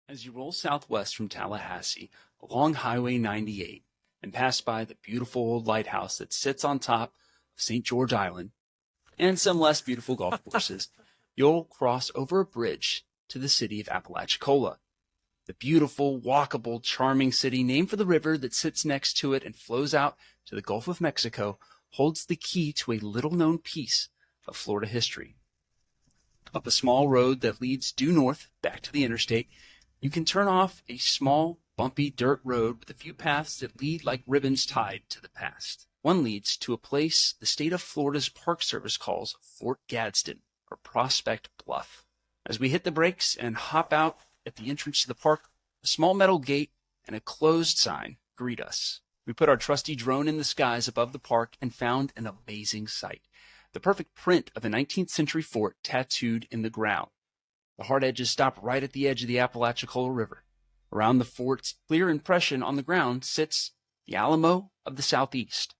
As you roll southwest from Tallahassee along Highway 98 and pass by the beautiful old lighthouse that sits on top of St. George Island and some less beautiful golf courses, you'll cross over a bridge to the city of Apalachicola. The beautiful, walkable, charming city named for the river that sits next to it and flows out to the Gulf of Mexico holds the key to a little-known piece of Florida history. Up a small road that leads due north back to the interstate, you can turn off a small, bumpy dirt road with a few paths that lead like ribbons tied to the past. One leads to a place the state of Florida's Park Service calls Fort Gadsden, or Prospect Bluff. As we hit the brakes and hop out at the entrance to the park, a small metal gate and a closed sign greet us. We put our trusty drone in the skies above the park and found an amazing sight. The perfect print of a 19th century fort tattooed in the ground. The hard edges stop right at the edge of the Apalachicola River. Around the fort's clear impression on the ground sits the Alamo of the Southeast,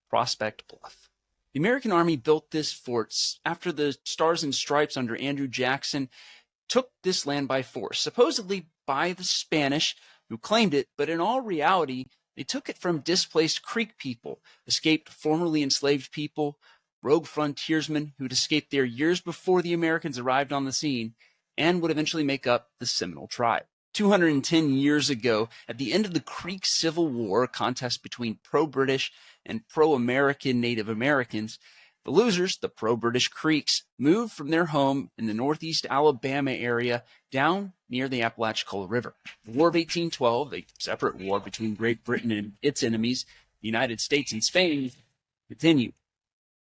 Prospect Bluff. The American Army built this fort after the Stars and Stripes under Andrew Jackson took this land by force, supposedly by the Spanish who claimed it, but in all reality, they took it from displaced Creek people, escaped formerly enslaved people, rogue frontiersmen who'd escaped there years before the Americans arrived on the scene, and would eventually make up the Seminole tribe. 210 years ago, at the end of the Creek Civil War, a contest between pro-British and pro-American Native Americans, the losers, the pro-British Creeks, moved from their home in the northeast Alabama area down near the Apalachicola River. The War of 1812, a separate war between Great Britain and its enemies, the United States and Spain, continued.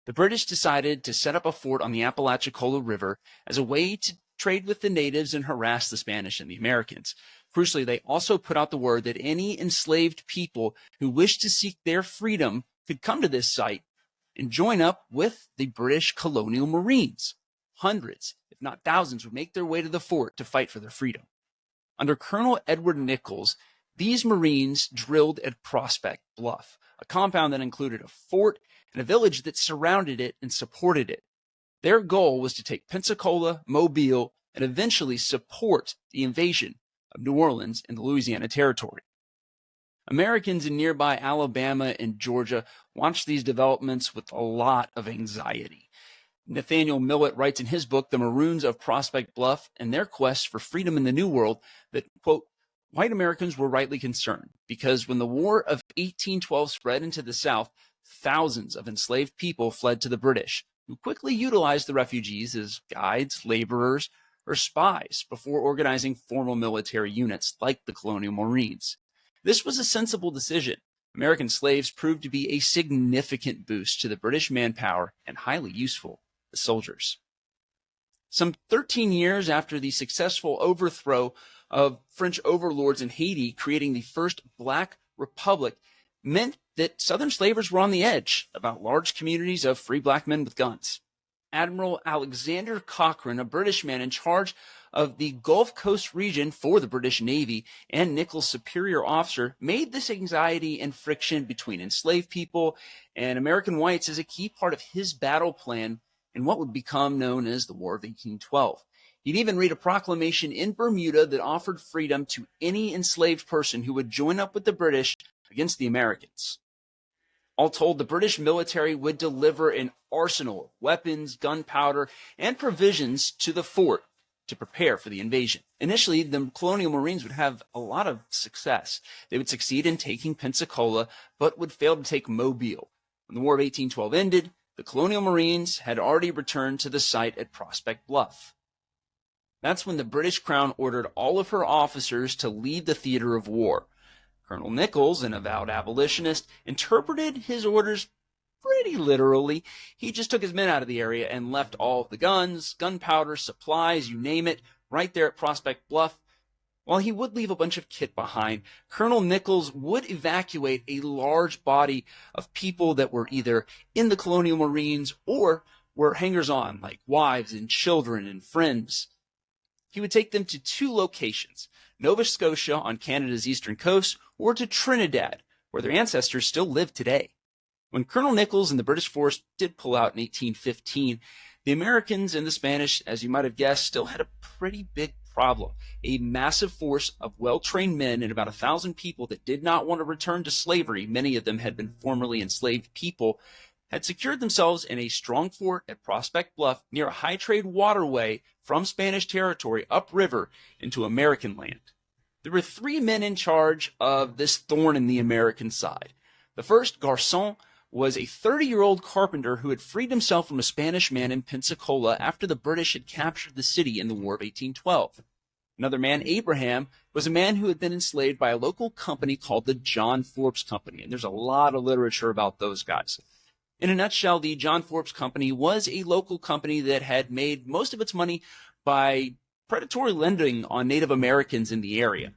The British decided to set up a fort on the Apalachicola River as a way to trade with the natives and harass the Spanish and the Americans. Crucially, they also put out the word that any enslaved people who wished to seek their freedom could come to this site and join up with the British colonial Marines. Hundreds, if not thousands, would make their way to the fort to fight for their freedom. Under Colonel Edward Nichols, these Marines drilled at Prospect Bluff, a compound that included a fort and a village that surrounded it and supported it. Their goal was to take Pensacola, Mobile, and eventually support the invasion of New Orleans and the Louisiana Territory. Americans in nearby Alabama and Georgia watched these developments with a lot of anxiety. Nathaniel Millett writes in his book, The Maroons of Prospect Bluff and Their Quest for Freedom in the New World, that, quote, white Americans were rightly concerned because when the War of 1812 spread into the South, thousands of enslaved people fled to the British, who quickly utilized the refugees as guides, laborers, or spies before organizing formal military units like the Colonial Marines. This was a sensible decision. American slaves proved to be a significant boost to the British manpower and highly useful as soldiers. Some 13 years after the successful overthrow of French overlords in Haiti, creating the first Black Republic, meant that Southern slavers were on the edge about large communities of free black men with guns. Admiral Alexander Cochrane, a British man in charge of the Gulf Coast region for the British Navy and Nichols' superior officer, made this anxiety and friction between enslaved people and American whites as a key part of his battle plan in what would become known as the War of 1812. He'd even read a proclamation in Bermuda that offered freedom to any enslaved person who would join up with the British against the Americans. All told, the British military would deliver an arsenal of weapons, gunpowder, and provisions to the fort to prepare for the invasion. Initially, the Colonial Marines would have a lot of success. They would succeed in taking Pensacola, but would fail to take Mobile. When the War of 1812 ended, the Colonial Marines had already returned to the site at Prospect Bluff. That's when the British Crown ordered all of her officers to leave the theater of war. Colonel Nichols, an avowed abolitionist, interpreted his orders pretty literally. He just took his men out of the area and left all of the guns, gunpowder, supplies, you name it, right there at Prospect Bluff. While he would leave a bunch of kit behind, Colonel Nichols would evacuate a large body of people that were either in the Colonial Marines or were hangers-on, like wives and children and friends. He would take them to two locations, Nova Scotia on Canada's eastern coast, or to Trinidad, where their ancestors still live today. When Colonel Nichols and the British force did pull out in 1815, the Americans and the Spanish, as you might have guessed, still had a pretty big problem. A massive force of well-trained men and about 1,000 people that did not want to return to slavery, many of them had been formerly enslaved people, had secured themselves in a strong fort at Prospect Bluff near a high-trade waterway from Spanish territory upriver into American land. There were 3 men in charge of this thorn in the American side. The first, Garçon, was a 30-year-old carpenter who had freed himself from a Spanish man in Pensacola after the British had captured the city in the War of 1812. Another man, Abraham, was a man who had been enslaved by a local company called the John Forbes Company, and there's a lot of literature about those guys. In a nutshell, the John Forbes Company was a local company that had made most of its money by predatory lending on Native Americans in the area.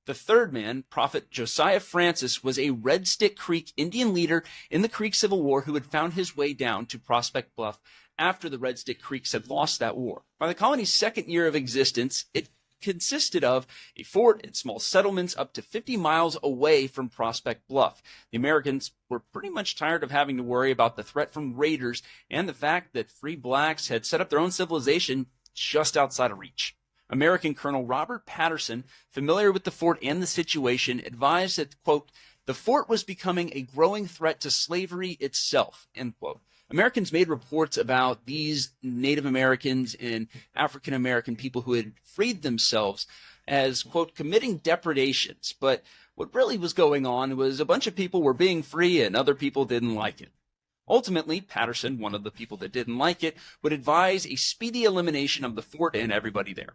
The third man, Prophet Josiah Francis, was a Red Stick Creek Indian leader in the Creek Civil War who had found his way down to Prospect Bluff after the Red Stick Creeks had lost that war. By the colony's second year of existence, it consisted of a fort and small settlements up to 50 miles away from Prospect Bluff. The Americans were pretty much tired of having to worry about the threat from raiders and the fact that free blacks had set up their own civilization just outside of reach. American Colonel Robert Patterson, familiar with the fort and the situation, advised that, quote, the fort was becoming a growing threat to slavery itself, end quote. Americans made reports about these Native Americans and African American people who had freed themselves as, quote, committing depredations. But what really was going on was a bunch of people were being free and other people didn't like it. Ultimately, Patterson, one of the people that didn't like it, would advise a speedy elimination of the fort and everybody there.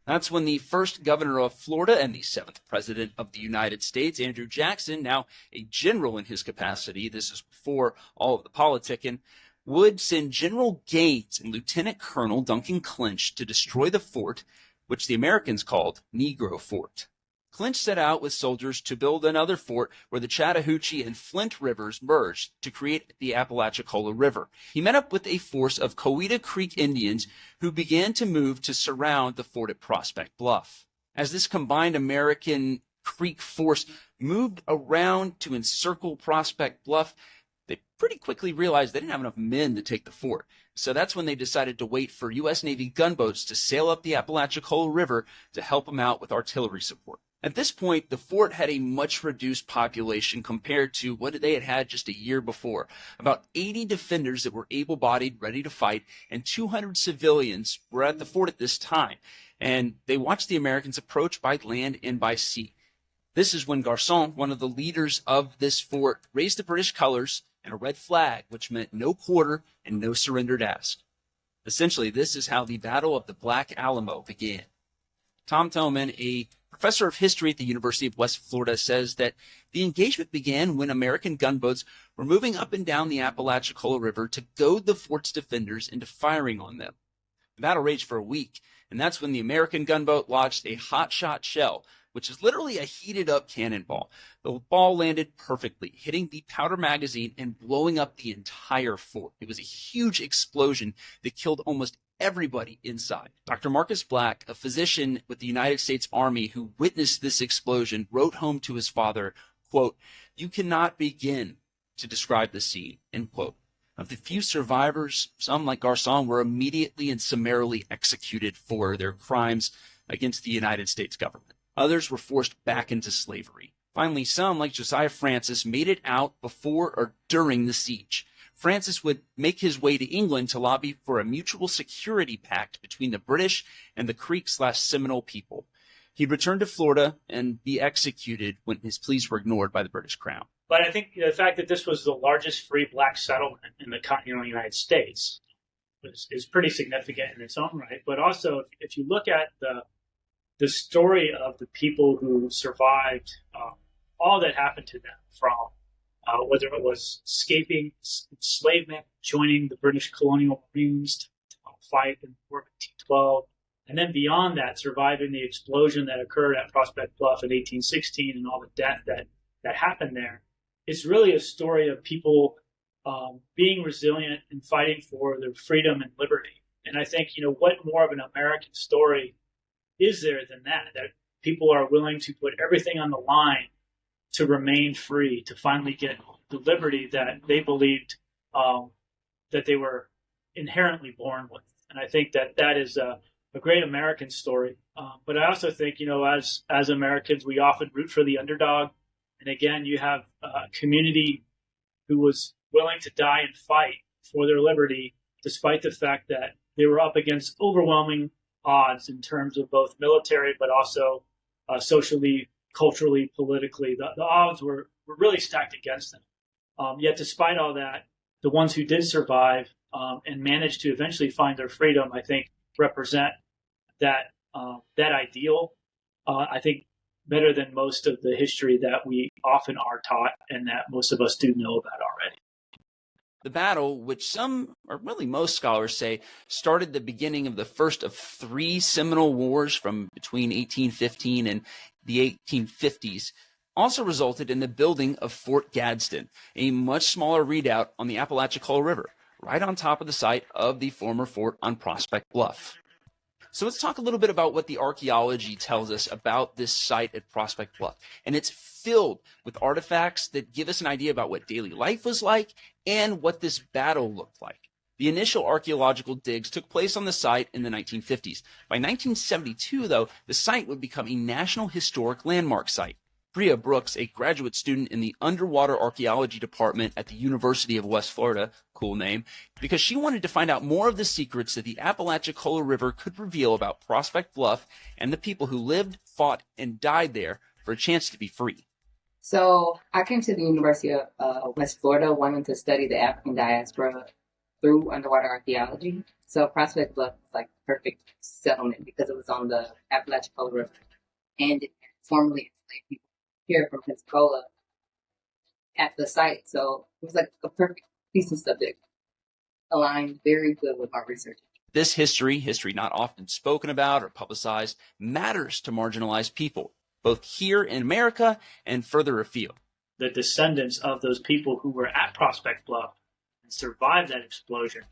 That's when the first governor of Florida and the 7th president of the United States, Andrew Jackson, now a general in his capacity, this is before all of the politicking, would send General Gaines and Lieutenant Colonel Duncan Clinch to destroy the fort, which the Americans called Negro Fort. Clinch set out with soldiers to build another fort where the Chattahoochee and Flint rivers merged to create the Apalachicola River. He met up with a force of Coweta Creek Indians who began to move to surround the fort at Prospect Bluff. As this combined American Creek force moved around to encircle Prospect Bluff, they pretty quickly realized they didn't have enough men to take the fort. So that's when they decided to wait for U.S. Navy gunboats to sail up the Apalachicola River to help them out with artillery support. At this point, the fort had a much reduced population compared to what they had had just a year before. About 80 defenders that were able-bodied, ready to fight, and 200 civilians were at the fort at this time. And they watched the Americans approach by land and by sea. This is when Garçon, one of the leaders of this fort, raised the British colors and a red flag, which meant no quarter and no surrender to ask. Essentially, this is how the Battle of the Black Alamo began. Tom Thoman, a professor of history at the University of West Florida, says that the engagement began when American gunboats were moving up and down the Apalachicola River to goad the fort's defenders into firing on them. The battle raged for a week, and that's when the American gunboat launched a hot-shot shell, which is literally a heated-up cannonball. The ball landed perfectly, hitting the powder magazine and blowing up the entire fort. It was a huge explosion that killed almost everybody inside. Dr. Marcus Black, a physician with the United States Army who witnessed this explosion, wrote home to his father, quote, "You cannot begin to describe the scene," end quote. Of the few survivors, some like Garçon were immediately and summarily executed for their crimes against the United States government. Others were forced back into slavery. Finally, some, like Josiah Francis, made it out before or during the siege. Francis would make his way to England to lobby for a mutual security pact between the British and the Creek/Seminole people. He'd return to Florida and be executed when his pleas were ignored by the British Crown. But I think the fact that this was the largest free black settlement in the continental United States is pretty significant in its own right. But also, if you look at the story of the people who survived all that happened to them, from whether it was escaping enslavement, joining the British colonial marines to fight in the War of 1812, and then beyond that, surviving the explosion that occurred at Prospect Bluff in 1816 and all the death that happened there. It's really a story of people being resilient and fighting for their freedom and liberty. And I think, what more of an American story is there than that people are willing to put everything on the line to remain free, to finally get the liberty that they believed that they were inherently born with. And I think that is a great American story. But I also think, as Americans, we often root for the underdog. And again, you have a community who was willing to die and fight for their liberty, despite the fact that they were up against overwhelming odds in terms of both military, but also socially, culturally, politically. The odds were really stacked against them. Yet, despite all that, the ones who did survive and managed to eventually find their freedom, I think, represent that ideal. I think better than most of the history that we often are taught and that most of us do know about already. The battle, which some, or really most scholars say, started the beginning of the first of three Seminole Wars from between 1815 and the 1850s, also resulted in the building of Fort Gadsden, a much smaller redoubt on the Apalachicola River, right on top of the site of the former fort on Prospect Bluff. So let's talk a little bit about what the archaeology tells us about this site at Prospect Bluff. And it's filled with artifacts that give us an idea about what daily life was like and what this battle looked like. The initial archaeological digs took place on the site in the 1950s. By 1972, though, the site would become a National Historic Landmark Site. Bria Brooks, a graduate student in the underwater archaeology department at the University of West Florida, cool name, because she wanted to find out more of the secrets that the Apalachicola River could reveal about Prospect Bluff and the people who lived, fought, and died there for a chance to be free. So I came to the University of West Florida wanting to study the African diaspora through underwater archaeology. So Prospect Bluff was like the perfect settlement because it was on the Apalachicola River and it formerly enslaved people here from Pensacola at the site. So it was like a perfect piece of subject, aligned very good with our research. This history not often spoken about or publicized, matters to marginalized people, both here in America and further afield. The descendants of those people who were at Prospect Bluff and survived that explosion,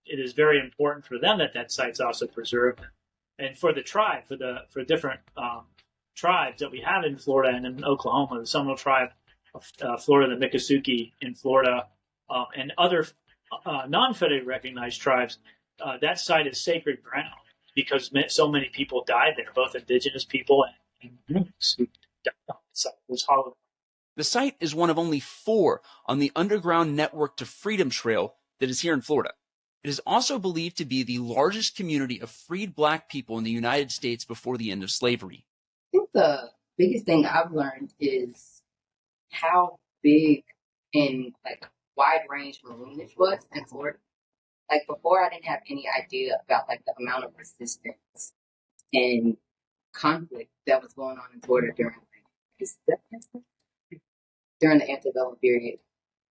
it is very important for them that site's also preserved. And for the tribe, for different tribes that we have in Florida and in Oklahoma, the Seminole tribe of Florida, the Miccosukee in Florida, and other non-federally recognized tribes, that site is sacred ground because so many people died there, both indigenous people and humans who died on the site. It was horrible. The site is one of only 4 on the Underground Network to Freedom Trail that is here in Florida. It is also believed to be the largest community of freed Black people in the United States before the end of slavery. I think the biggest thing I've learned is how big and wide range maroonage was in Florida. Like before, I didn't have any idea about the amount of resistance and conflict that was going on in Florida during the antebellum period.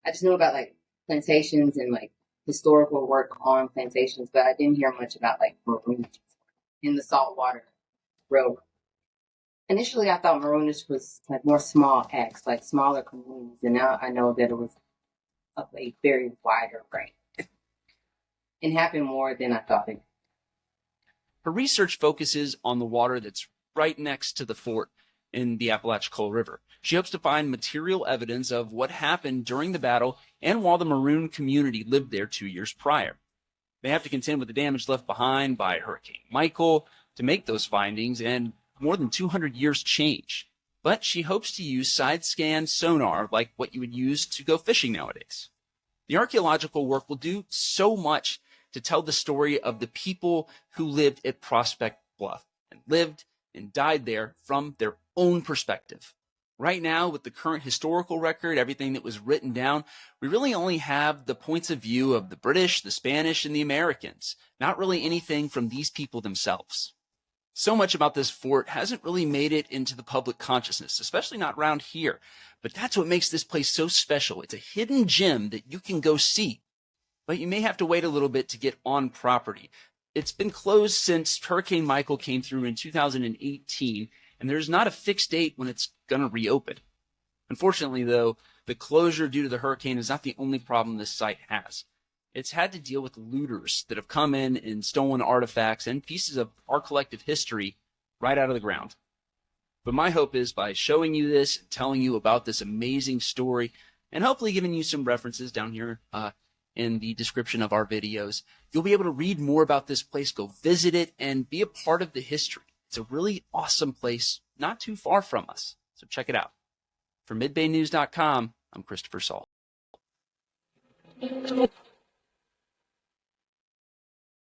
I just knew about plantations and historical work on plantations, but I didn't hear much about maroonage in the saltwater railroad. Initially, I thought maroonage was more small acts, smaller communities, and now I know that it was of a very wider range. It happened more than I thought it. Her research focuses on the water that's right next to the fort in the Apalachicola River. She hopes to find material evidence of what happened during the battle and while the Maroon community lived there 2 years prior. They have to contend with the damage left behind by Hurricane Michael to make those findings, and more than 200 years change. But she hopes to use side-scan sonar like what you would use to go fishing nowadays. The archaeological work will do so much to tell the story of the people who lived at Prospect Bluff and lived and died there from their own perspective. Right now, with the current historical record, everything that was written down, we really only have the points of view of the British, the Spanish, and the Americans, not really anything from these people themselves. So much about this fort hasn't really made it into the public consciousness, especially not around here. But that's what makes this place so special. It's a hidden gem that you can go see. But you may have to wait a little bit to get on property. It's been closed since Hurricane Michael came through in 2018, and there's not a fixed date when it's going to reopen. Unfortunately, though, the closure due to the hurricane is not the only problem this site has. It's had to deal with looters that have come in and stolen artifacts and pieces of our collective history right out of the ground. But my hope is by showing you this, telling you about this amazing story, and hopefully giving you some references down here in the description of our videos. You'll be able to read more about this place, go visit it, and be a part of the history. It's a really awesome place, not too far from us. So check it out. For MidbayNews.com, I'm Christopher Saul.